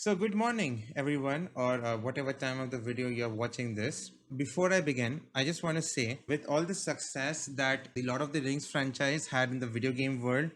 So, good morning, everyone, or whatever time of the video you're watching this. Before I begin, I just want to say, with all the success that the Lord of the Rings franchise had in the video game world,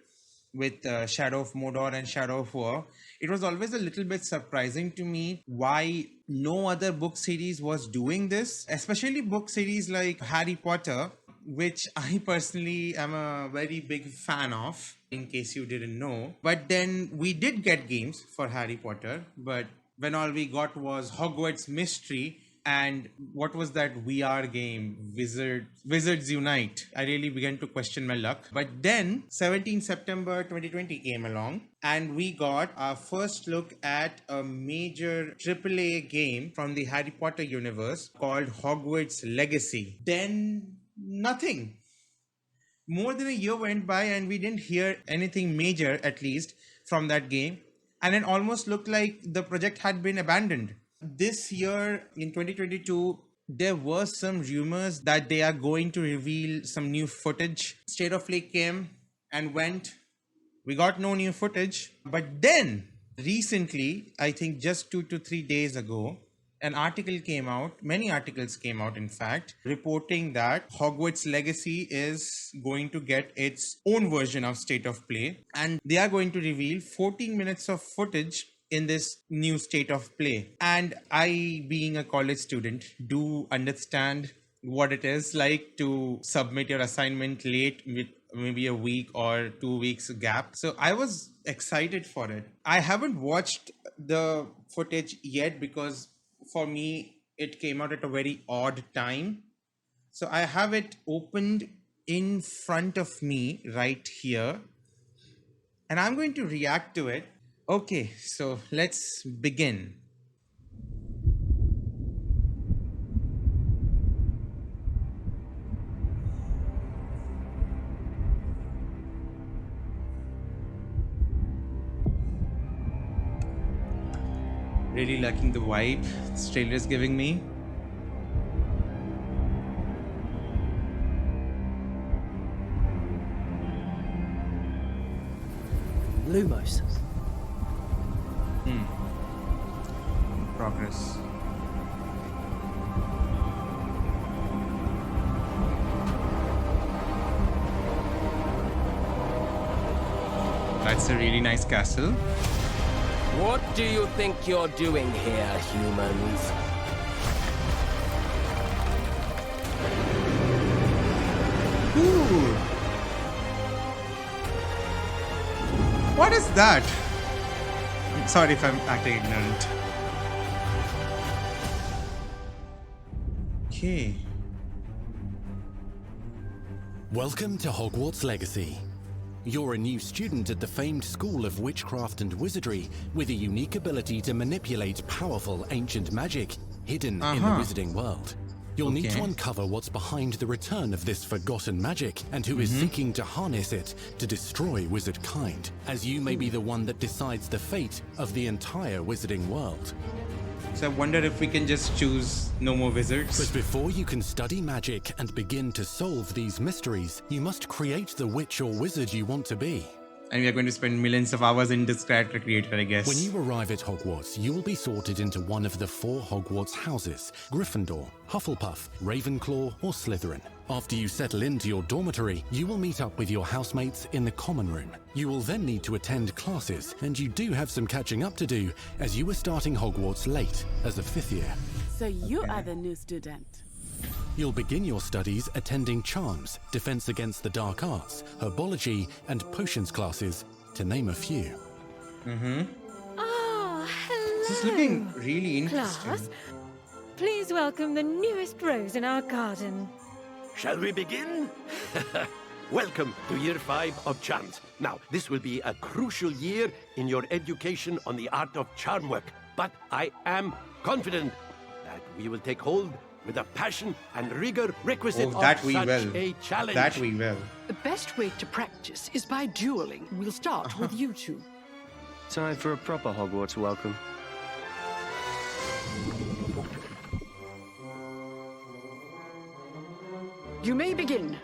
with Shadow of Mordor and Shadow of War, it was always a little bit surprising to me why no other book series was doing this, especially book series like Harry Potter, which I personally am a very big fan of, in case you didn't know. But then we did get games for Harry Potter, but when all we got was Hogwarts Mystery and what was that VR game, Wizards Unite. I really began to question my luck. But then 17 September 2020 came along and we got our first look at a major AAA game from the Harry Potter universe called Hogwarts Legacy. Then nothing. More than a year went by and we didn't hear anything major, at least, from that game. And it almost looked like the project had been abandoned. This year, in 2022, there were some rumors that they are going to reveal some new footage. State of Play came and went. We got no new footage. But then, recently, I think just 2 to 3 days ago, an article came out, many articles came out, in fact, reporting that Hogwarts Legacy is going to get its own version of State of Play, and they are going to reveal 14 minutes of footage in this new State of Play. And I, being a college student, do understand what it is like to submit your assignment late with maybe a week or 2 weeks gap. So I was excited for it. I haven't watched the footage yet because for me, it came out at a very odd time. So I have it opened in front of me right here. And I'm going to react to it. Okay, so let's begin. Really liking the vibe this trailer is giving me. Lumos. Progress. That's a really nice castle. What do you think you're doing here, humans? Ooh. What is that? I'm sorry if I'm acting ignorant. Okay. Welcome to Hogwarts Legacy. You're a new student at the famed School of Witchcraft and Wizardry with a unique ability to manipulate powerful ancient magic hidden in the wizarding world. You'll need to uncover what's behind the return of this forgotten magic and who is seeking to harness it to destroy wizard kind, as you may be the one that decides the fate of the entire wizarding world. So I wonder if we can just choose no more wizards. But before you can study magic and begin to solve these mysteries, you must create the witch or wizard you want to be. And we are going to spend millions of hours in this character creator, I guess. When you arrive at Hogwarts, you will be sorted into one of the 4 Hogwarts houses: Gryffindor, Hufflepuff, Ravenclaw, or Slytherin. After you settle into your dormitory, you will meet up with your housemates in the common room. You will then need to attend classes, and you do have some catching up to do, as you were starting Hogwarts late as a 5th year. So you are the new student. You'll begin your studies attending Charms, Defense Against the Dark Arts, Herbology, and Potions classes, to name a few. Oh, hello. This is looking really interesting. Class, please welcome the newest rose in our garden. Shall we begin? Welcome to Year 5 of Charms. Now, this will be a crucial year in your education on the art of charm work, but I am confident that we will take hold with the passion and rigor requisite of such a challenge. That we will. The best way to practice is by dueling. We'll start with you two. Time for a proper Hogwarts welcome. You may begin.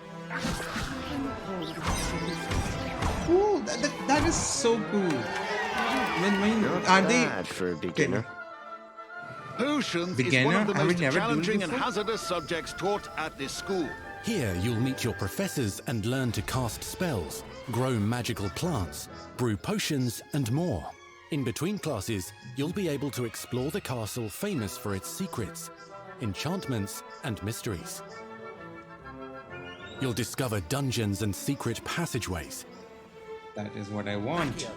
Ooh, that is so cool. Not Are they bad for a beginner. Potions is Beginner? one of the I would most never do it challenging and before. hazardous subjects taught at this school. Here, you'll meet your professors and learn to cast spells, grow magical plants, brew potions, and more. In between classes, you'll be able to explore the castle famous for its secrets, enchantments, and mysteries. You'll discover dungeons and secret passageways, That is what I want.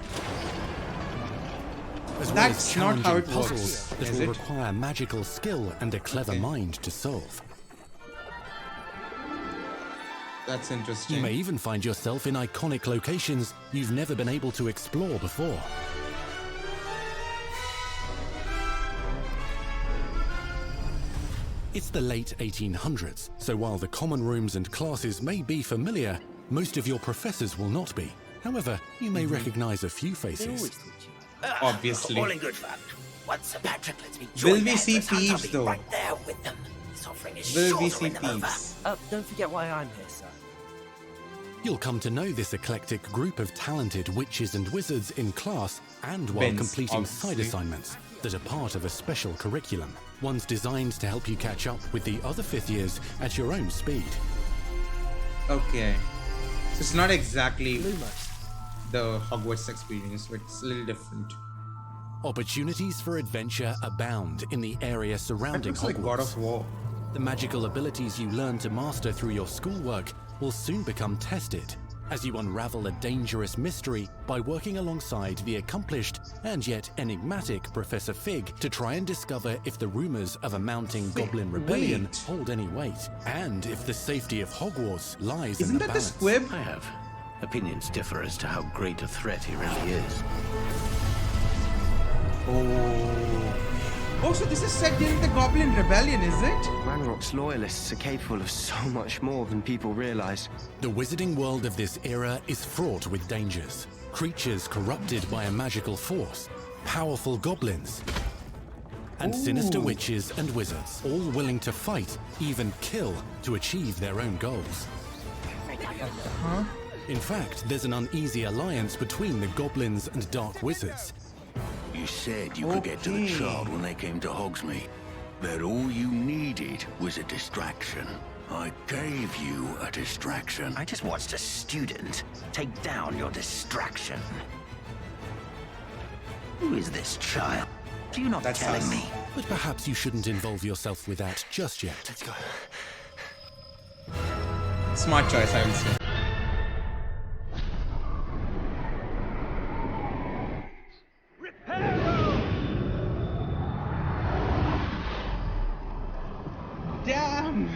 as well That's as not how challenging it works, puzzles that is will it? require magical skill and a clever Okay. mind to solve. That's You interesting. may even find yourself in iconic locations you've never been able to explore before. It's the late 1800s, so while the common rooms and classes may be familiar, most of your professors will not be. However, you may recognize a few faces. Obviously. All in good fun. Once Sir Patrick lets me Will join we their see efforts, I'll thieves, be though? right there with them. This offering is Will sure we to see win them over. thieves? Don't forget why I'm here, sir. You'll come to know this eclectic group of talented witches and wizards in class and while Bins, completing side obviously. assignments that are part of a special curriculum. One's designed to help you catch up with the other fifth years at your own speed. Okay. So it's not exactly the Hogwarts experience, but it's a little different. Opportunities for adventure abound in the area That surrounding looks like God Hogwarts. of War. The magical abilities you learn to master through your schoolwork will soon become tested as you unravel a dangerous mystery by working alongside the accomplished and yet enigmatic Professor Fig to try and discover if the rumors of a mounting goblin rebellion wait. hold any weight, and if the safety of Hogwarts lies Isn't in the that the balance. squib? I have. Opinions differ as to how great a threat he really is. Oh, so this is set during the Goblin Rebellion, is it? Ranrock's loyalists are capable of so much more than people realize. The wizarding world of this era is fraught with dangers. Creatures corrupted by a magical force, powerful goblins, and sinister witches and wizards, all willing to fight, even kill, to achieve their own goals. In fact, there's an uneasy alliance between the goblins and dark wizards. You said you could get to the child when they came to Hogsmeade. That all you needed was a distraction. I gave you a distraction. I just watched a student take down your distraction. Who is this child? Do you not That's telling us. me? But perhaps you shouldn't involve yourself with that just yet. Let's go. Smart choice, I would say. Damn!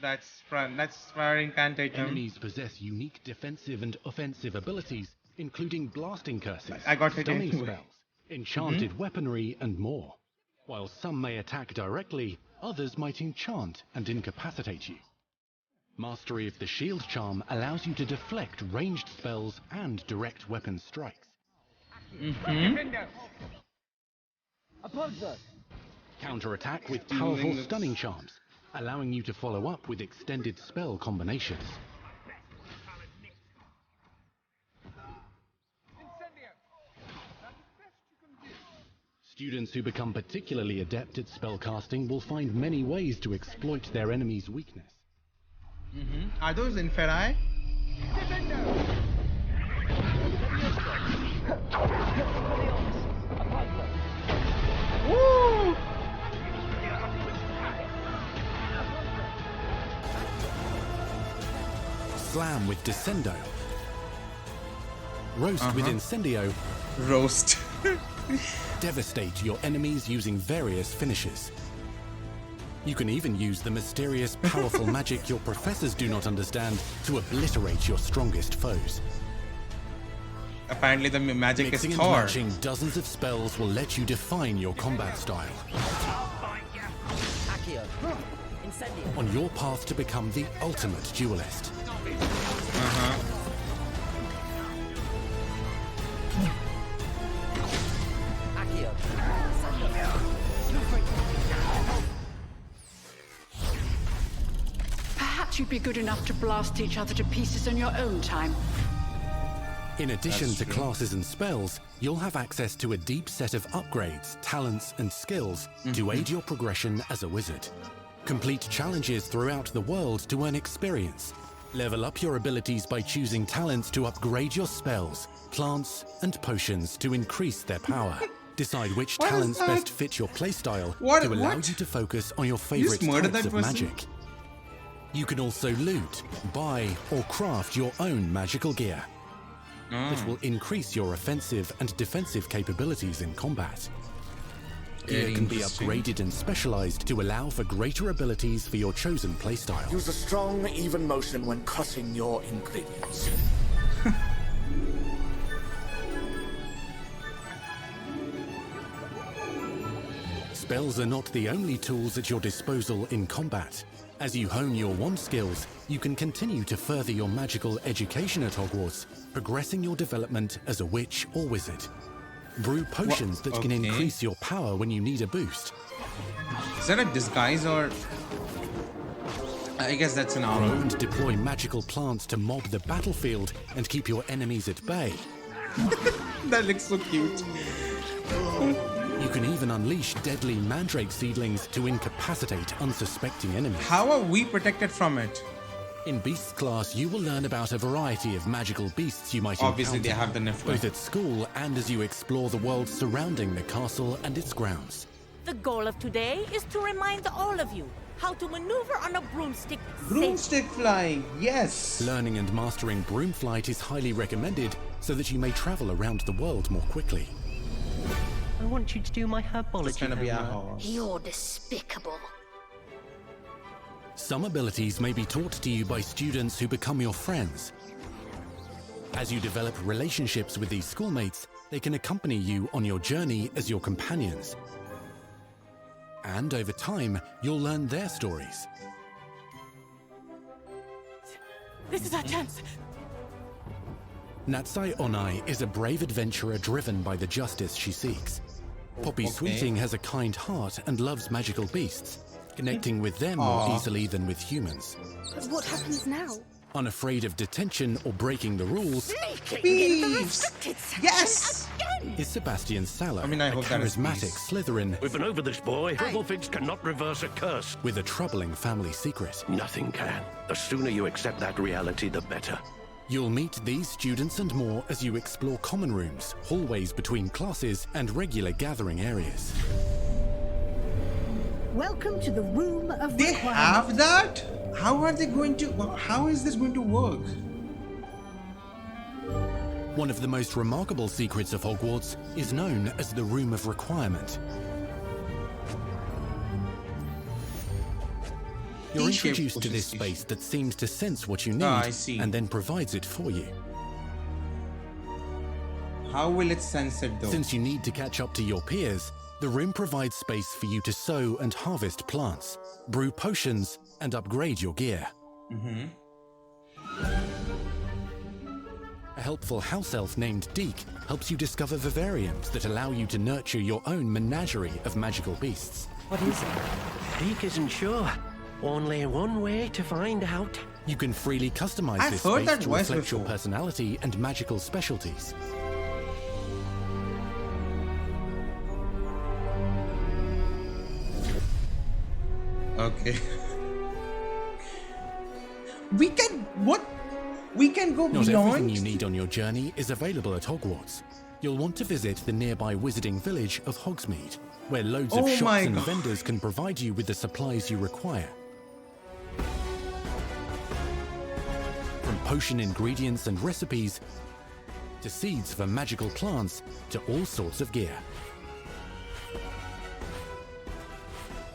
That's fire incantation. Enemies possess unique defensive and offensive abilities, including blasting curses, I got it stunning anyway. spells, enchanted weaponry, and more. While some may attack directly, others might enchant and incapacitate you. Mastery of the shield charm allows you to deflect ranged spells and direct weapon strikes. Counterattack with powerful stunning charms, allowing you to follow up with extended spell combinations. Students who become particularly adept at spellcasting will find many ways to exploit their enemy's weakness. Are those inferi? Woo! Slam with Descendo. Roast with Incendio. Roast. Devastate your enemies using various finishes. You can even use the mysterious, powerful magic your professors do not understand to obliterate your strongest foes. Apparently the magic Mixing is and Thor. matching dozens of spells will let you define your combat style. On your path to become the ultimate duelist. Perhaps you'd be good enough to blast each other to pieces on your own time. In addition to classes and spells, you'll have access to a deep set of upgrades, talents, and skills to aid your progression as a wizard. Complete challenges throughout the world to earn experience. Level up your abilities by choosing talents to upgrade your spells, plants, and potions to increase their power. Decide which talents best fit your playstyle to allow you to focus on your favorite types of magic. You can also loot, buy, or craft your own magical gear. That will increase your offensive and defensive capabilities in combat. Gear can be upgraded and specialized to allow for greater abilities for your chosen playstyle. Use a strong, even motion when cutting your ingredients. Spells are not the only tools at your disposal in combat. As you hone your wand skills, you can continue to further your magical education at Hogwarts, progressing your development as a witch or wizard. Brew potions that can increase your power when you need a boost. Is that a disguise or... I guess that's an armor. Grow and deploy magical plants to mob the battlefield and keep your enemies at bay. That looks so cute. You can even unleash deadly mandrake seedlings to incapacitate unsuspecting enemies. How are we protected from it? In Beasts class, you will learn about a variety of magical beasts you might Obviously, encounter, they have the Nephilim. both at school and as you explore the world surrounding the castle and its grounds. The goal of today is to remind all of you how to maneuver on a broomstick Broomstick flying, yes! Learning and mastering broom flight is highly recommended so that you may travel around the world more quickly. I want you to do my herbology. It's gonna be a horse. You're despicable. Some abilities may be taught to you by students who become your friends. As you develop relationships with these schoolmates, they can accompany you on your journey as your companions. And over time, you'll learn their stories. This is our chance. Natsai Onai is a brave adventurer driven by the justice she seeks. Poppy Sweeting has a kind heart and loves magical beasts, connecting with them more easily than with humans. But what happens now? Unafraid of detention or breaking the rules, Thieves! Yes! is Sebastian Saller, I hope a that is charismatic Slytherin We've been over this, boy. Hufflepuffs cannot reverse a curse. with a troubling family secret. Nothing can. The sooner you accept that reality, the better. You'll meet these students and more as you explore common rooms, hallways between classes, and regular gathering areas. Welcome to the Room of They Requirement. have that? How are they going to... How is this going to work? One of the most remarkable secrets of Hogwarts is known as the Room of Requirement. You're introduced to this space that seems to sense what you need and then provides it for you. How will it sense it though? Since you need to catch up to your peers, the room provides space for you to sow and harvest plants, brew potions, and upgrade your gear. A helpful house elf named Deke helps you discover vivariums that allow you to nurture your own menagerie of magical beasts. What is it? Deke isn't sure. Only one way to find out. You can freely customize I've this heard space that to voice reflect your before. personality and magical specialties. Okay. We can... What? We can go Not beyond? everything you need on your journey is available at Hogwarts. You'll want to visit the nearby wizarding village of Hogsmeade, where loads of Oh my shops and God. vendors can provide you with the supplies you require. From potion ingredients and recipes, to seeds for magical plants, to all sorts of gear.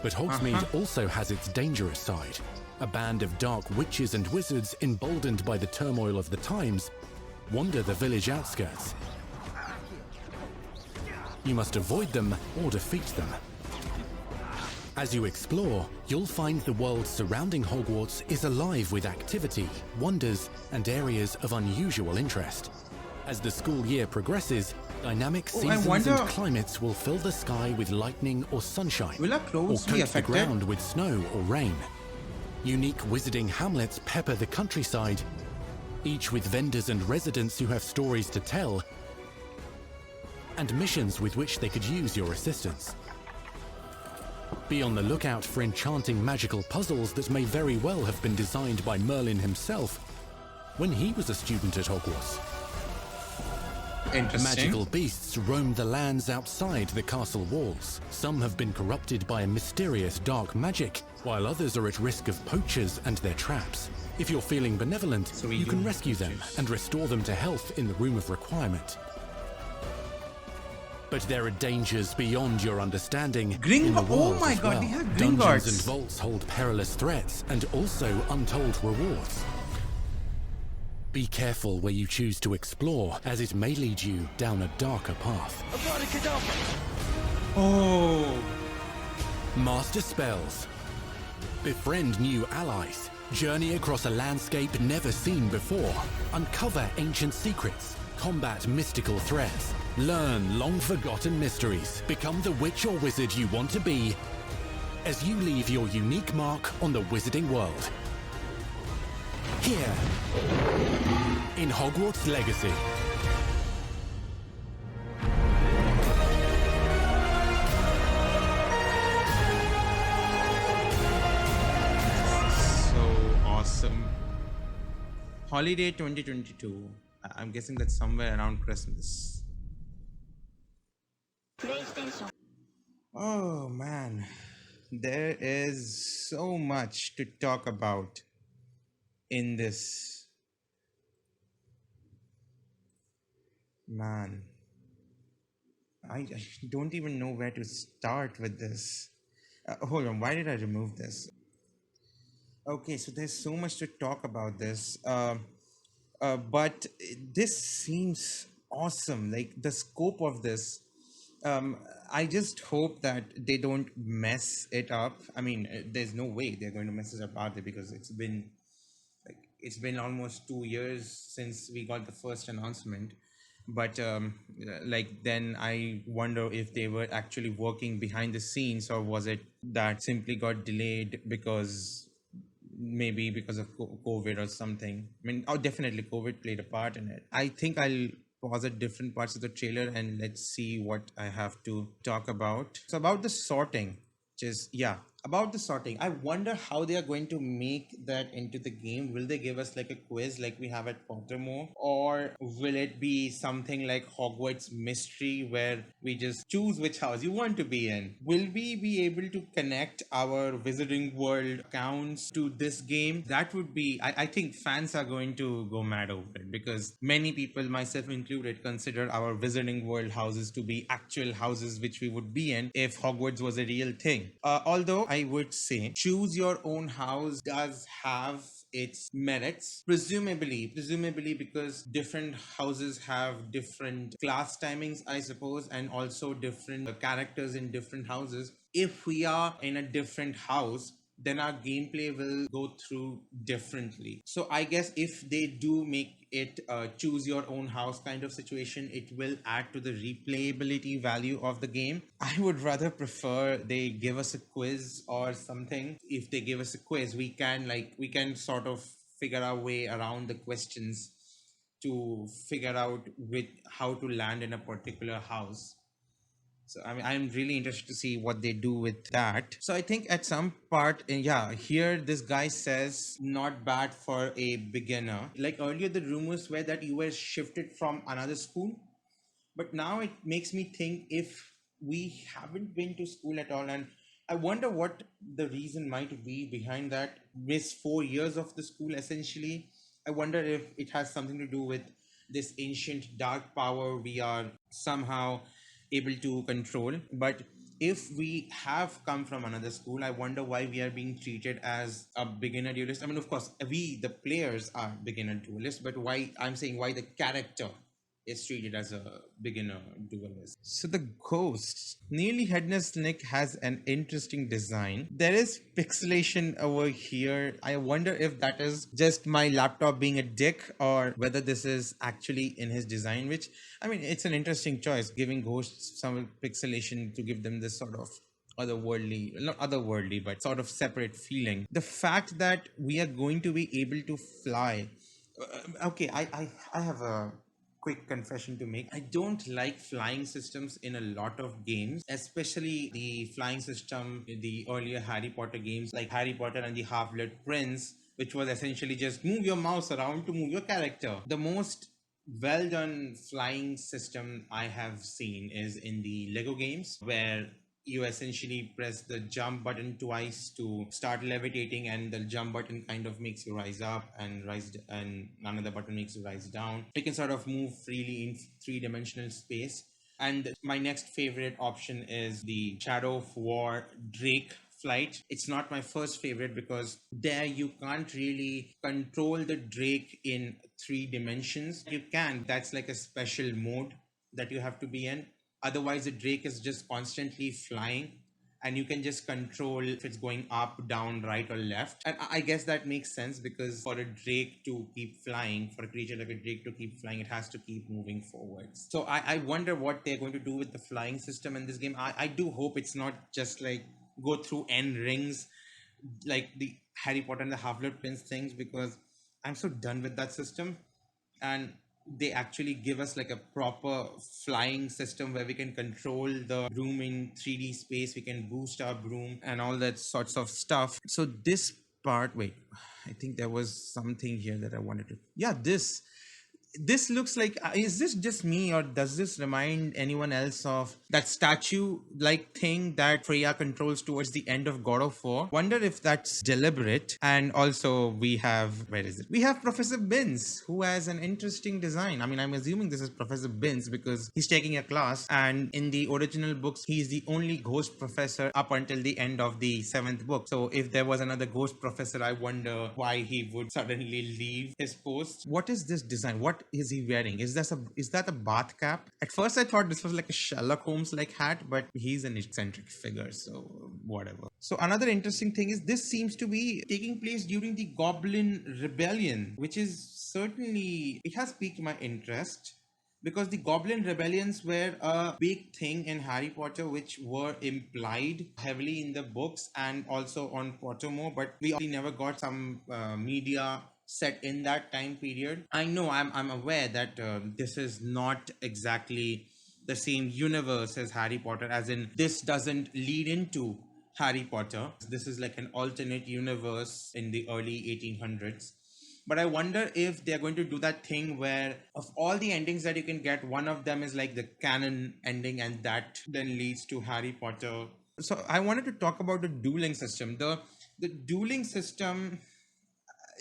But Hogsmeade also has its dangerous side. A band of dark witches and wizards emboldened by the turmoil of the times wander the village outskirts. You must avoid them or defeat them. As you explore, you'll find the world surrounding Hogwarts is alive with activity, wonders, and areas of unusual interest. As the school year progresses, dynamic seasons and climates will fill the sky with lightning or sunshine, Will our or clothes be coat the affected? ground with snow or rain. Unique wizarding hamlets pepper the countryside, each with vendors and residents who have stories to tell and missions with which they could use your assistance. Be on the lookout for enchanting magical puzzles that may very well have been designed by Merlin himself when he was a student at Hogwarts. Interesting. Magical beasts roam the lands outside the castle walls. Some have been corrupted by a mysterious dark magic, while others are at risk of poachers and their traps. If you're feeling benevolent, you can rescue them and restore them to health in the Room of Requirement. But there are dangers beyond your understanding. In the Oh walls my as god, well. they have Dungeons and Gringotts. vaults hold perilous threats and also untold rewards. Be careful where you choose to explore, as it may lead you down a darker path. Oh. Master spells. Befriend new allies. Journey across a landscape never seen before. Uncover ancient secrets. Combat mystical threats. Learn long-forgotten mysteries. Become the witch or wizard you want to be as you leave your unique mark on the wizarding world. Here, in Hogwarts Legacy. So awesome. Holiday 2022. I'm guessing that's somewhere around Christmas. Oh man, there is so much to talk about in this. Man, I don't even know where to start with this. Hold on, why did I remove this? Okay, so there's so much to talk about this. But this seems awesome. Like the scope of this. I just hope that they don't mess it up. I mean, there's no way they're going to mess it up, are they? Because it's been almost 2 years since we got the first announcement. But like then I wonder if they were actually working behind the scenes, or was it that simply got delayed because maybe because of COVID or something. I mean, oh, definitely COVID played a part in it. I think I'll pause at different parts of the trailer and let's see what I have to talk about. So about the sorting, just yeah, about the sorting, I wonder how they are going to make that into the game. Will they give us like a quiz like we have at Pottermore, or will it be something like Hogwarts Mystery where we just choose which house you want to be in? Will we be able to connect our Wizarding World accounts to this game? That would be, I think fans are going to go mad over it, because many people, myself included, consider our Wizarding World houses to be actual houses which we would be in if Hogwarts was a real thing. Although I would say choose your own house does have its merits, presumably because different houses have different class timings, I suppose, and also different characters in different houses. If we are in a different house, then our gameplay will go through differently. So I guess if they do make it choose your own house kind of situation, it will add to the replayability value of the game. I would rather prefer they give us a quiz or something. If they give us a quiz, we can sort of figure our way around the questions to figure out with how to land in a particular house. So I mean, I'm really interested to see what they do with that. So I think at some part, yeah, here this guy says not bad for a beginner. Like earlier, the rumors were that you were shifted from another school, but now it makes me think if we haven't been to school at all, and I wonder what the reason might be behind that. Miss 4 years of the school essentially. I wonder if it has something to do with this ancient dark power we are somehow able to control. But if we have come from another school, I wonder why we are being treated as a beginner duelist. I mean, of course, we, the players, are beginner duelists, but why, I'm saying why the character is treated as a beginner duelist. So the ghost, nearly headless Nick, has an interesting design. There is pixelation over here. I wonder if that is just my laptop being a dick, or whether this is actually in his design, which, I mean, it's an interesting choice, giving ghosts some pixelation to give them this sort of otherworldly, not otherworldly, but sort of separate feeling. The fact that we are going to be able to fly. Okay, I have a quick confession to make. I don't like flying systems in a lot of games, especially the flying system in the earlier Harry Potter games like Harry Potter and the Half-Blood Prince, which was essentially just move your mouse around to move your character. The most well done flying system I have seen is in the Lego games, where you essentially press the jump button twice to start levitating, and the jump button kind of makes you rise up, and and another button makes you rise down. You can sort of move freely in three-dimensional space. And my next favorite option is the Shadow of War Drake flight. It's not my first favorite because there you can't really control the Drake in three dimensions. You can, that's like a special mode that you have to be in. Otherwise, the Drake is just constantly flying, and you can just control if it's going up, down, right, or left. And I guess that makes sense because for a Drake to keep flying, for a creature like a Drake to keep flying, it has to keep moving forwards. So I wonder what they're going to do with the flying system in this game. I do hope it's not just like go through N rings like the Harry Potter and the Half-Blood Prince things, because I'm so done with that system. And they actually give us like a proper flying system where we can control the broom in 3D space, we can boost our broom and all that sorts of stuff. So this part, wait, I think there was something here that I wanted to, yeah, this looks like, is this just me or does this remind anyone else of that statue like thing that Freya controls towards the end of God of War? Wonder if that's deliberate. And also we have, where is it, we have Professor Binns, who has an interesting design. I mean, I'm assuming this is Professor Binns because he's taking a class, and in the original books he's the only ghost professor up until the end of the 7th book. So if there was another ghost professor, I wonder why he would suddenly leave his post. What is this design? What is he wearing? Is that a bath cap? At first I thought this was like a Sherlock Holmes like hat, but he's an eccentric figure, so whatever. So another interesting thing is this seems to be taking place during the Goblin Rebellion, which is certainly, it has piqued my interest because the Goblin rebellions were a big thing in Harry Potter, which were implied heavily in the books and also on Pottermore, but we never got some media set in that time period. I know, I'm aware that this is not exactly the same universe as Harry Potter, as in this doesn't lead into Harry Potter. This is like an alternate universe in the early 1800s. But I wonder if they're going to do that thing where of all the endings that you can get, one of them is like the canon ending, and that then leads to Harry Potter. So I wanted to talk about the dueling system. The dueling system,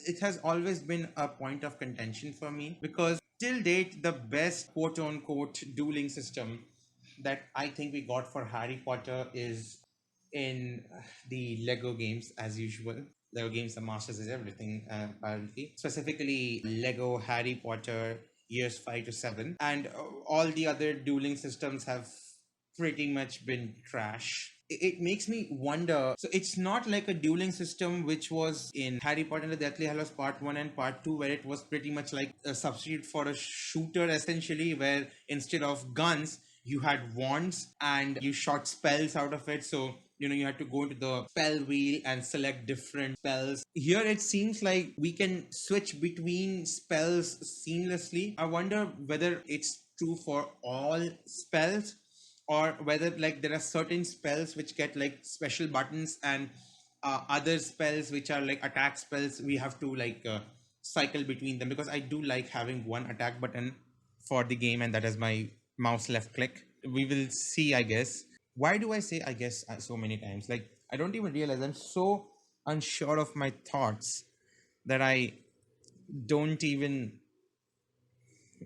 it has always been a point of contention for me because till date the best quote unquote dueling system that I think we got for Harry Potter is in the Lego games, as usual. Lego games, the masters is everything, apparently. Specifically, Lego Harry Potter years 5 to 7. And all the other dueling systems have pretty much been trash. It makes me wonder. So it's not like a dueling system which was in Harry Potter and the Deathly Hallows Part 1 and Part 2, where it was pretty much like a substitute for a shooter, essentially, where instead of guns, you had wands and you shot spells out of it. So you had to go into the spell wheel and select different spells. Here it seems like we can switch between spells seamlessly. I wonder whether it's true for all spells, or whether like there are certain spells which get like special buttons, and other spells which are like attack spells, we have to like cycle between them, because I do like having one attack button for the game, and that is my mouse left click. We will see, I guess. Why do I say I guess so many times? Like, I don't even realize I'm so unsure of my thoughts that I don't even,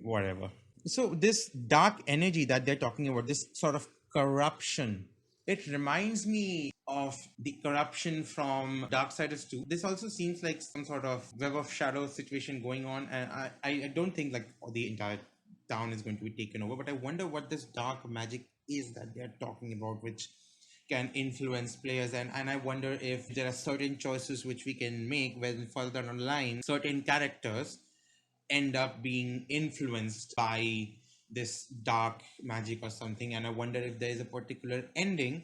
whatever. So this dark energy that they're talking about, this sort of corruption, it reminds me of the corruption from Darksiders 2. This also seems like some sort of web of shadows situation going on, and I don't think like the entire town is going to be taken over, but I wonder what this dark magic is that they're talking about, which can influence players. And I wonder if there are certain choices which we can make when further down the line certain characters end up being influenced by this dark magic or something. And I wonder if there is a particular ending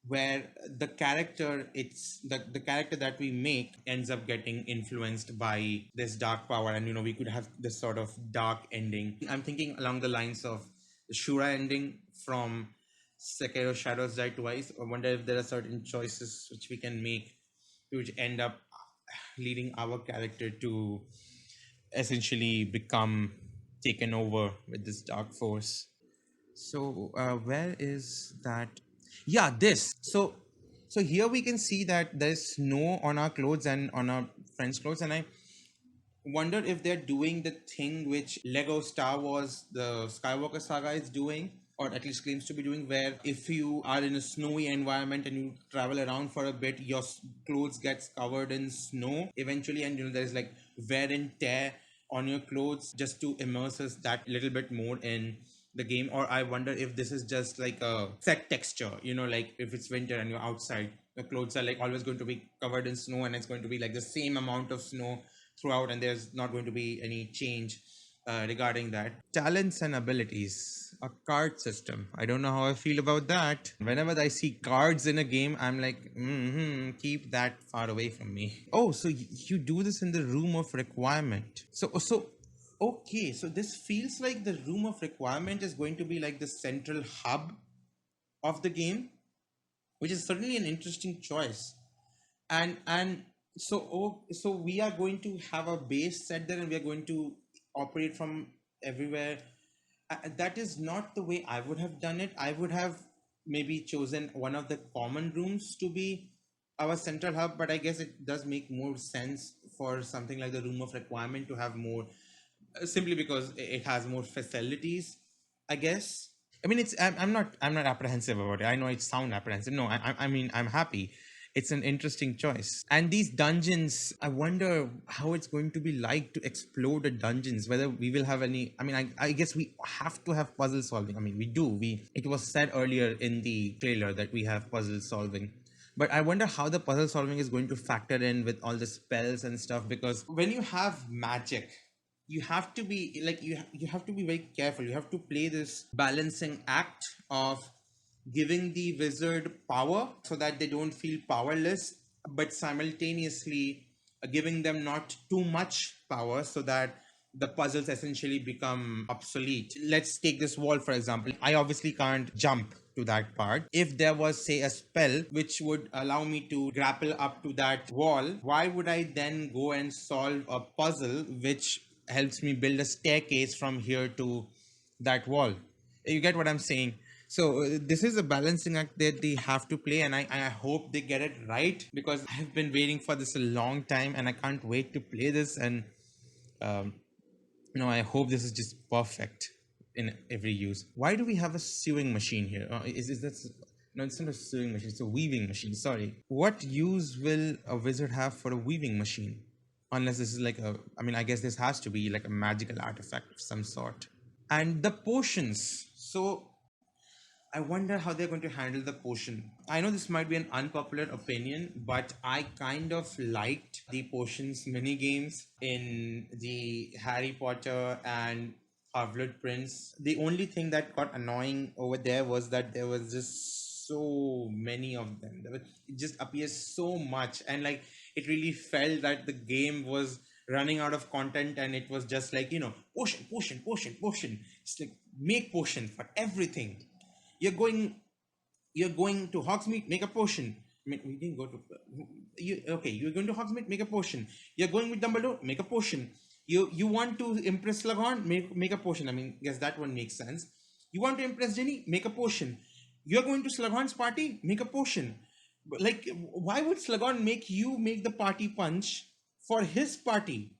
where the character, it's the character that we make ends up getting influenced by this dark power, and we could have this sort of dark ending. I'm thinking along the lines of the Shura ending from Sekiro Shadows Die Twice. I wonder if there are certain choices which we can make which end up leading our character to essentially become taken over with this dark force. So where is that? Yeah, this. So here we can see that there's snow on our clothes and on our friends' clothes, and I wonder if they're doing the thing which Lego Star Wars, the Skywalker saga is doing, or at least claims to be doing, where if you are in a snowy environment and you travel around for a bit, your clothes gets covered in snow eventually, and there's like wear and tear on your clothes just to immerse us that little bit more in the game. Or I wonder if this is just like a set texture, like if it's winter and you're outside, the clothes are like always going to be covered in snow, and it's going to be like the same amount of snow throughout, and there's not going to be any change regarding that. Talents and abilities, a card system. I don't know how I feel about that. Whenever I see cards in a game, I'm like, keep that far away from me. Oh, so you do this in the room of requirement. So okay, so this feels like the room of requirement is going to be like the central hub of the game, which is certainly an interesting choice. And so we are going to have a base set there, and we are going to operate from everywhere. That is not the way I would have done it. I would have maybe chosen one of the common rooms to be our central hub, but I guess it does make more sense for something like the room of requirement to have more, simply because it has more facilities, I guess. I mean, I'm not apprehensive about it. I know it sounds apprehensive. No, I mean, I'm happy. It's an interesting choice. And these dungeons, I wonder how it's going to be like to explore the dungeons. Whether we will have any. I mean, I guess we have to have puzzle solving. I mean, we do. It was said earlier in the trailer that we have puzzle solving. But I wonder how the puzzle solving is going to factor in with all the spells and stuff. Because when you have magic, you have to be like you have to be very careful. You have to play this balancing act of giving the wizard power so that they don't feel powerless, but simultaneously giving them not too much power so that the puzzles essentially become obsolete. Let's take this wall for example. I obviously can't jump to that part. If there was, say, a spell which would allow me to grapple up to that wall, why would I then go and solve a puzzle which helps me build a staircase from here to that wall? You get what I'm saying? So this is a balancing act that they have to play, and I hope they get it right, because I've been waiting for this a long time and I can't wait to play this. And um, I hope this is just perfect in every use. Why do we have a sewing machine here? Is that no? It's not a sewing machine. It's a weaving machine. Sorry. What use will a wizard have for a weaving machine? Unless this is like a. I mean, I guess this has to be like a magical artifact of some sort. And the potions. So I wonder how they're going to handle the potion. I know this might be an unpopular opinion, but I kind of liked the potions mini games in the Harry Potter and Half-Blood Prince. The only thing that got annoying over there was that there was just so many of them. It just appears so much, and like it really felt that the game was running out of content, and it was just like potion, potion, potion, potion. It's like make potion for everything. you're going you're going to Hogsmeade, make a potion. I mean, we didn't go to you're going to Hogsmeade, make a potion. You're going with Dumbledore, make a potion. You want to impress Slughorn, make a potion. I mean, yes, that one makes sense. You want to impress Jenny, make a potion. You're going to Slughorn's party, make a potion. Like, why would Slughorn make you make the party punch for his party?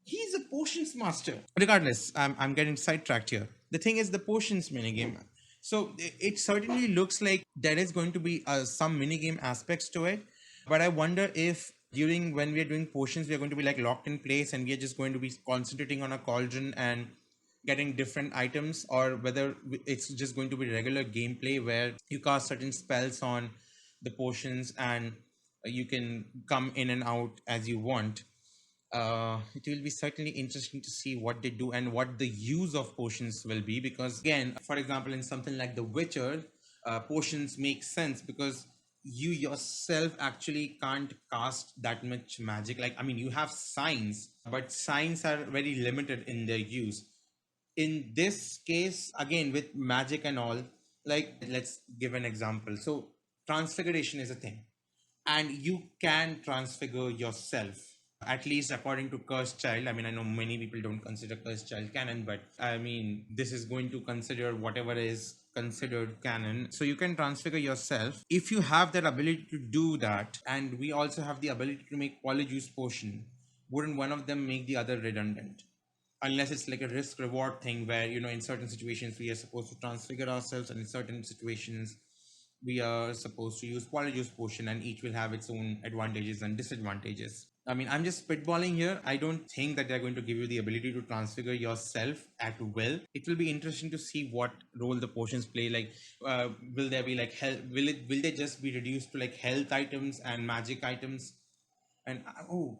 He's a potions master. Regardless, I'm getting sidetracked here. The thing is the potions minigame. So it certainly looks like there is going to be some minigame aspects to it. But I wonder if during when we are doing potions, we are going to be like locked in place and we are just going to be concentrating on a cauldron and getting different items, or whether it's just going to be regular gameplay where you cast certain spells on the potions and you can come in and out as you want. It will be certainly interesting to see what they do and what the use of potions will be, because again, for example, in something like The Witcher, potions make sense because you yourself actually can't cast that much magic. Like, I mean, you have signs, but signs are very limited in their use. In this case, again, with magic and all, like, let's give an example. So transfiguration is a thing, and you can transfigure yourself, at least according to Cursed Child. I mean, I know many people don't consider Cursed Child canon, but I mean, this is going to consider whatever is considered canon. So you can transfigure yourself if you have that ability to do that. And we also have the ability to make polyjuice potion. Wouldn't one of them make the other redundant? Unless it's like a risk reward thing where, you know, in certain situations we are supposed to transfigure ourselves, and in certain situations we are supposed to use polyjuice potion, and each will have its own advantages and disadvantages. I mean, I'm just spitballing here. I don't think that they're going to give you the ability to transfigure yourself at will. It will be interesting to see what role the potions play. Like, will there be like health? Will they just be reduced to like health items and magic items? And oh,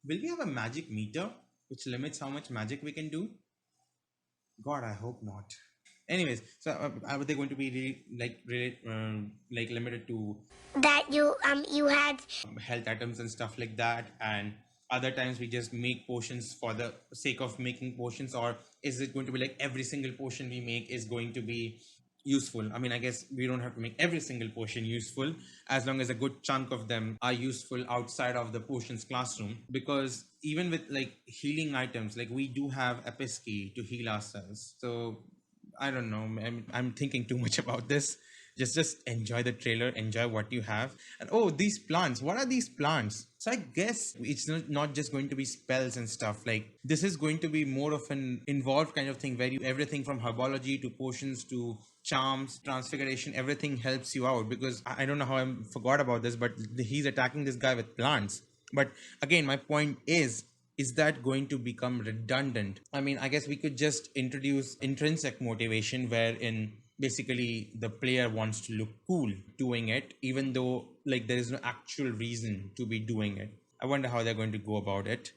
will we have a magic meter which limits how much magic we can do? God, I hope not. Anyways, so are they going to be like limited to That you had health items and stuff like that, and other times we just make potions for the sake of making potions? Or is it going to be like every single potion we make is going to be useful? I mean, I guess we don't have to make every single potion useful, as long as a good chunk of them are useful outside of the potions classroom. Because even with like healing items, like we do have episki to heal ourselves. So I don't know. I'm thinking too much about this. Just enjoy the trailer, enjoy what you have. And oh, these plants, what are these plants? So I guess it's not just going to be spells and stuff. Like, this is going to be more of an involved kind of thing where you everything from herbology to potions to charms, transfiguration, everything helps you out. Because I don't know how I forgot about this, but he's attacking this guy with plants. But again, my point is that going to become redundant? I mean, I guess we could just introduce intrinsic motivation, wherein basically the player wants to look cool doing it, even though like there is no actual reason to be doing it. I wonder how they're going to go about it.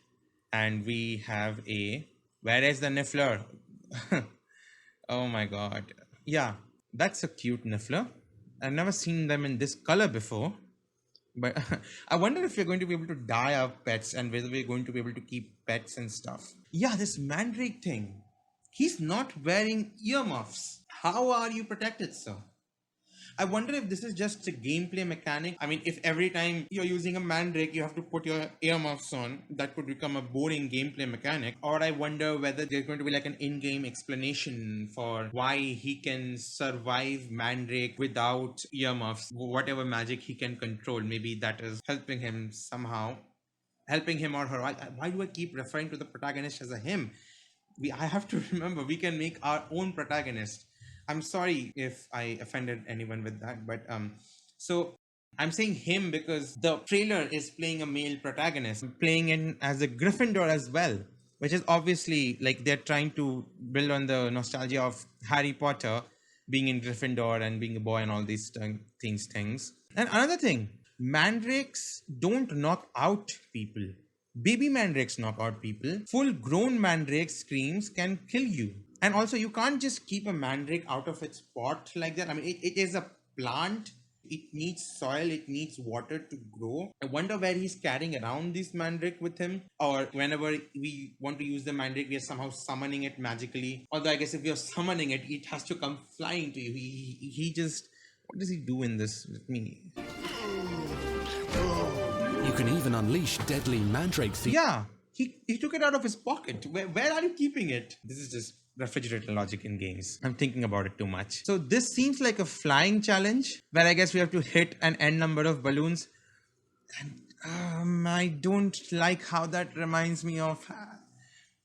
And we have where is the Niffler? Oh my god. Yeah, that's a cute Niffler. I've never seen them in this color before. But I wonder if we're going to be able to dye our pets, and whether we're going to be able to keep pets and stuff. Yeah, this Mandrake thing. He's not wearing earmuffs. How are you protected, sir? I wonder if this is just a gameplay mechanic. I mean, if every time you're using a Mandrake, you have to put your earmuffs on, that could become a boring gameplay mechanic. Or I wonder whether there's going to be like an in-game explanation for why he can survive Mandrake without earmuffs. Whatever magic he can control, maybe that is helping him somehow. Helping him or her. Why do I keep referring to the protagonist as a him? I have to remember, we can make our own protagonist. I'm sorry if I offended anyone with that, but so I'm saying him because the trailer is playing a male protagonist, playing in as a Gryffindor as well, which is obviously like they're trying to build on the nostalgia of Harry Potter being in Gryffindor and being a boy and all these things. And another thing, mandrakes don't knock out people. Baby mandrakes knock out people. Full grown mandrake screams can kill you. And also, you can't just keep a mandrake out of its pot like that. I mean, it is a plant. It needs soil, it needs water to grow. I wonder where he's carrying around this mandrake with him. Or whenever we want to use the mandrake, we are somehow summoning it magically. Although I guess if you're summoning it, it has to come flying to you. He just... What does he do in this with me? You can even unleash deadly mandrake seeds. Yeah, he took it out of his pocket. Where are you keeping it? This is just refrigerator logic in games. I'm thinking about it too much. So this seems like a flying challenge where I guess we have to hit an n number of balloons. And I don't like how that reminds me of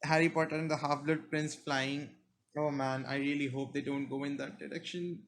Harry Potter and the Half-Blood Prince flying. Oh man, I really hope they don't go in that direction.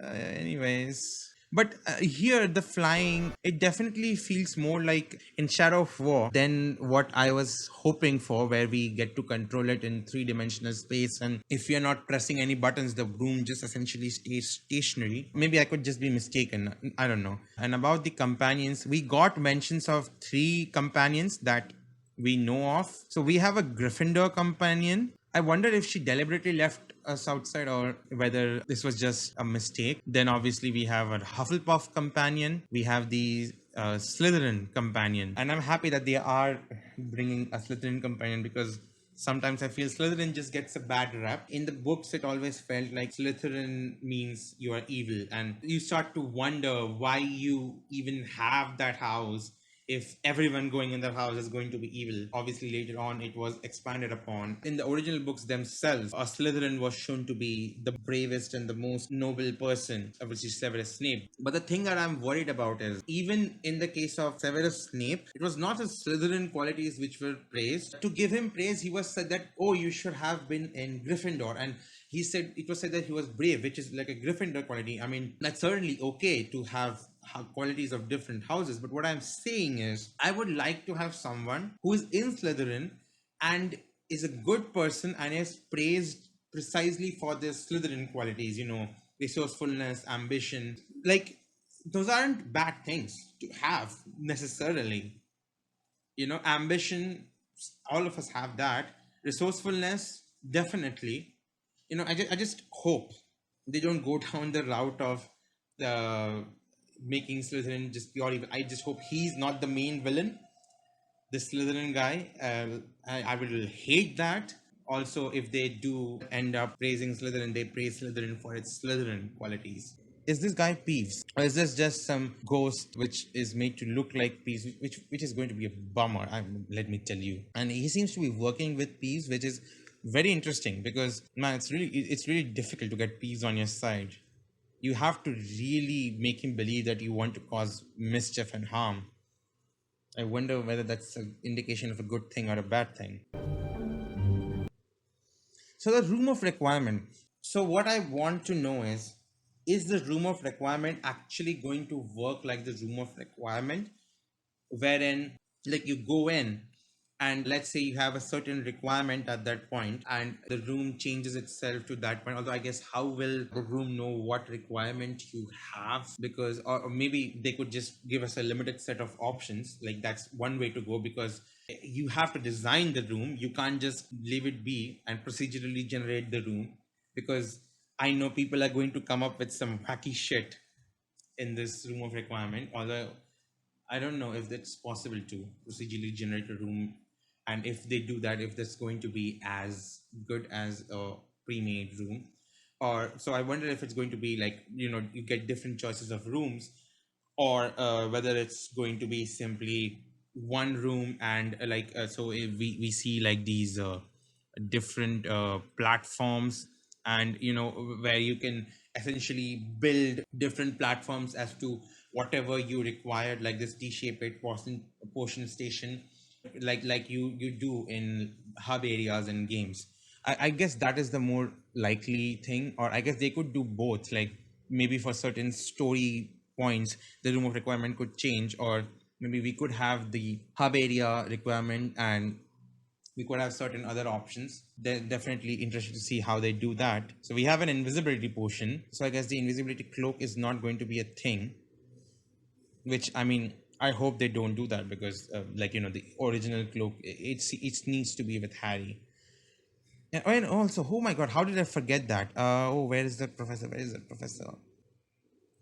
Anyways. But here, the flying, it definitely feels more like in Shadow of War than what I was hoping for, where we get to control it in three-dimensional space. And if we are not pressing any buttons, the broom just essentially stays stationary. Maybe I could just be mistaken. I don't know. And about the companions, we got mentions of 3 companions that we know of. So we have a Gryffindor companion. I wonder if she deliberately left us outside or whether this was just a mistake. Then obviously we have a Hufflepuff companion, we have the Slytherin companion, and I'm happy that they are bringing a Slytherin companion because sometimes I feel Slytherin just gets a bad rap. In the books, it always felt like Slytherin means you are evil, and you start to wonder why you even have that house if everyone going in the house is going to be evil. Obviously, later on, it was expanded upon. In the original books themselves, a Slytherin was shown to be the bravest and the most noble person, which is Severus Snape. But the thing that I'm worried about is, even in the case of Severus Snape, it was not his Slytherin qualities which were praised. To give him praise, he was said that, oh, you should have been in Gryffindor. And he said, it was said that he was brave, which is like a Gryffindor quality. I mean, that's certainly okay to have qualities of different houses, but what I'm saying is I would like to have someone who is in Slytherin and is a good person and is praised precisely for their Slytherin qualities, you know, resourcefulness, ambition. Like, those aren't bad things to have necessarily. You know, ambition, all of us have that. Resourcefulness, definitely. You know, I just hope they don't go down the route of the making Slytherin just pure evil. I just hope he's not the main villain, the Slytherin guy. I will hate that. Also, if they do end up praising Slytherin, they praise Slytherin for its Slytherin qualities. Is this guy Peeves, or is this just some ghost which is made to look like Peeves, which is going to be a bummer? Let me tell you. And he seems to be working with Peeves, which is very interesting because man, it's really difficult to get Peeves on your side. You have to really make him believe that you want to cause mischief and harm. I wonder whether that's an indication of a good thing or a bad thing. So the room of requirement. So what I want to know is the room of requirement actually going to work like the room of requirement, wherein like you go in and let's say you have a certain requirement at that point and the room changes itself to that point. Although I guess how will the room know what requirement you have? Because or maybe they could just give us a limited set of options. Like that's one way to go, because you have to design the room. You can't just leave it be and procedurally generate the room, because I know people are going to come up with some wacky shit in this room of requirement. Although I don't know if that's possible to procedurally generate a room, and if they do that, if that's going to be as good as a pre-made room. Or so I wonder if it's going to be like, you know, you get different choices of rooms, or whether it's going to be simply one room and so if we see like these different platforms, and you know, where you can essentially build different platforms as to whatever you required, like this T-shaped portion station, like you do in hub areas and games. I guess that is the more likely thing, or I guess they could do both. Like maybe for certain story points, the room of requirement could change, or maybe we could have the hub area requirement and we could have certain other options. They're definitely interested to see how they do that. So we have an invisibility potion. So I guess the invisibility cloak is not going to be a thing, which I mean, I hope they don't do that, because like, you know, the original cloak, it needs to be with Harry. And also, oh my god, how did I forget that? Oh, where is the professor? Where is the professor?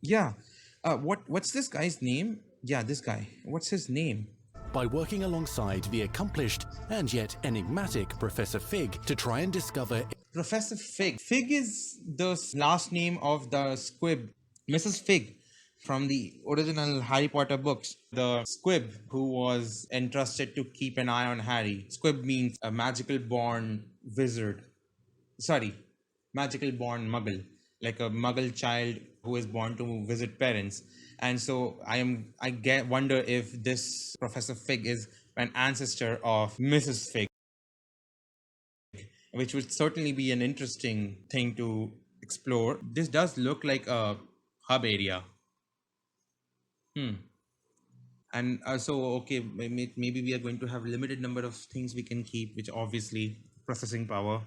Yeah. What's this guy's name? Yeah, this guy. What's his name? By working alongside the accomplished and yet enigmatic Professor Fig to try and discover... Professor Fig. Fig is the last name of the squib, Mrs. Fig, from the original Harry Potter books. The squib who was entrusted to keep an eye on Harry. Squib means a magical born wizard. Sorry, magical born muggle, like a muggle child who is born to visit parents. And so wonder if this Professor Fig is an ancestor of Mrs. Fig, which would certainly be an interesting thing to explore. This does look like a hub area. And so okay, maybe we are going to have limited number of things we can keep, which obviously processing power.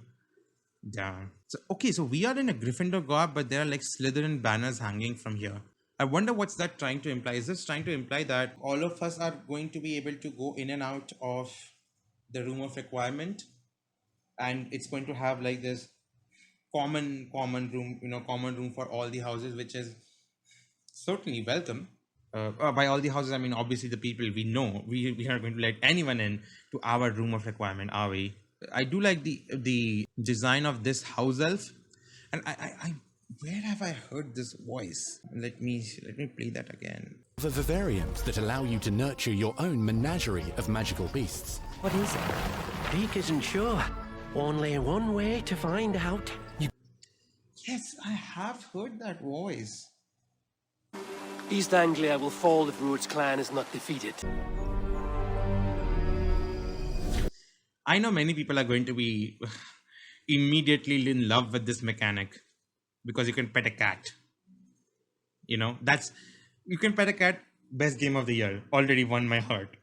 Yeah. So okay, so we are in a Gryffindor garb, but there are like Slytherin banners hanging from here. I wonder what's that trying to imply. Is this trying to imply that all of us are going to be able to go in and out of the room of requirement, and it's going to have like this common room, common room for all the houses, which is certainly welcome. By all the houses, I mean obviously the people we know. We are going to let anyone in to our room of requirement, are we? I do like the design of this house elf, and I where have I heard this voice? Let me play that again. The vivariums that allow you to nurture your own menagerie of magical beasts. What is it? Peak isn't sure. Only one way to find out. Yes, I have heard that voice. East Anglia will fall if Ruud's clan is not defeated. I know many people are going to be immediately in love with this mechanic because you can pet a cat. You can pet a cat. Best game of the year. Already won my heart.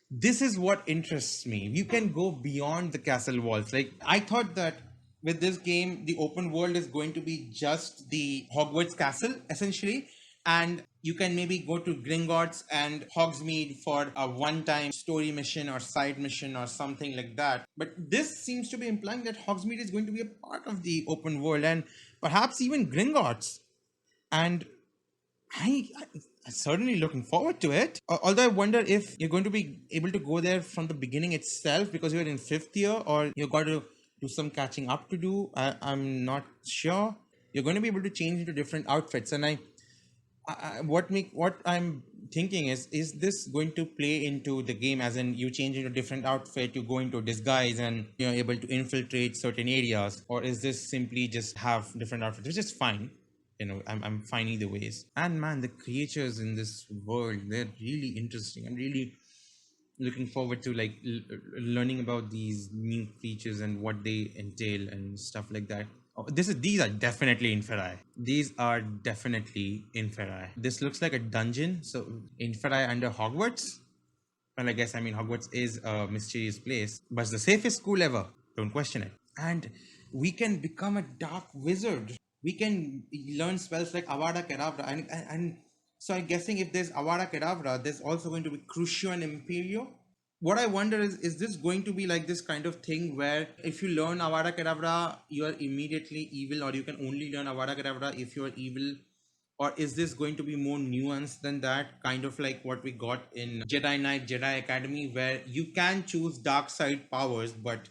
This is what interests me. You can go beyond the castle walls. Like, I thought that with this game, the open world is going to be just the Hogwarts castle, essentially. And you can maybe go to Gringotts and Hogsmeade for a one-time story mission or side mission or something like that. But this seems to be implying that Hogsmeade is going to be a part of the open world, and perhaps even Gringotts. And I'm certainly looking forward to it. Although I wonder if you're going to be able to go there from the beginning itself because you're in 5th year, or you got to do some catching up to do. I'm not sure. You're going to be able to change into different outfits, and what I'm thinking is this going to play into the game, as in you change into a different outfit, you go into disguise, and you're able to infiltrate certain areas, or is this simply just have different outfits, which is fine. I'm fine either ways. And man, the creatures in this world, they're really interesting. I'm really looking forward to learning about these new creatures and what they entail and stuff like that. These are definitely inferi. These are definitely inferi. This looks like a dungeon. So inferi under Hogwarts. Well, I mean Hogwarts is a mysterious place, but it's the safest school ever. Don't question it. And we can become a dark wizard. We can learn spells like Avada Kedavra, and so I'm guessing if there's Avada Kedavra, there's also going to be Crucio and Imperio. What I wonder is this going to be like this kind of thing where if you learn Avada Kedavra, you are immediately evil, or you can only learn Avada Kedavra if you are evil? Or is this going to be more nuanced than that, kind of like what we got in Jedi Knight Jedi Academy, where you can choose dark side powers, but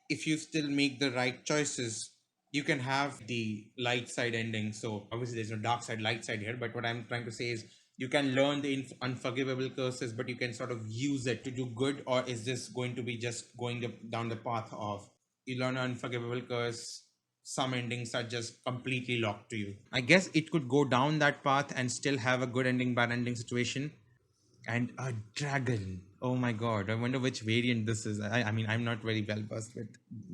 if you still make the right choices, you can have the light side ending. So obviously there's no dark side, light side here, but what I'm trying to say is you can learn the unforgivable curses, but you can sort of use it to do good. Or is this going to be just going down the path of you learn an unforgivable curse, some endings are just completely locked to you? I guess it could go down that path and still have a good ending, bad ending situation. And a dragon. Oh my god, I wonder which variant this is. I mean, I'm not very well versed with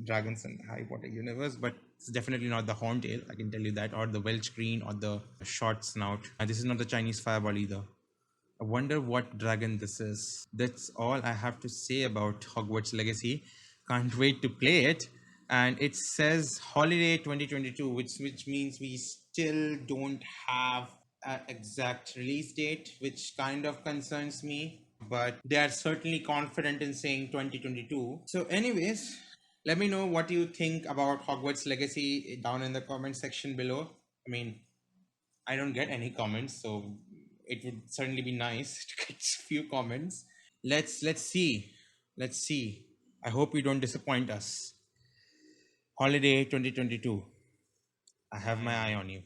dragons and Harry Potter universe, but it's definitely not the horntail, I can tell you that, or the Welsh green, or the short snout. This is not the Chinese fireball either. I wonder what dragon this is. That's all I have to say about Hogwarts Legacy. Can't wait to play it. And it says holiday 2022, which means we still don't have an exact release date, which kind of concerns me. But they are certainly confident in saying 2022. So anyways, let me know what you think about Hogwarts Legacy down in the comment section below. I mean, I don't get any comments, so it would certainly be nice to get a few comments. Let's see. Let's see. I hope you don't disappoint us. Holiday 2022. I have my eye on you.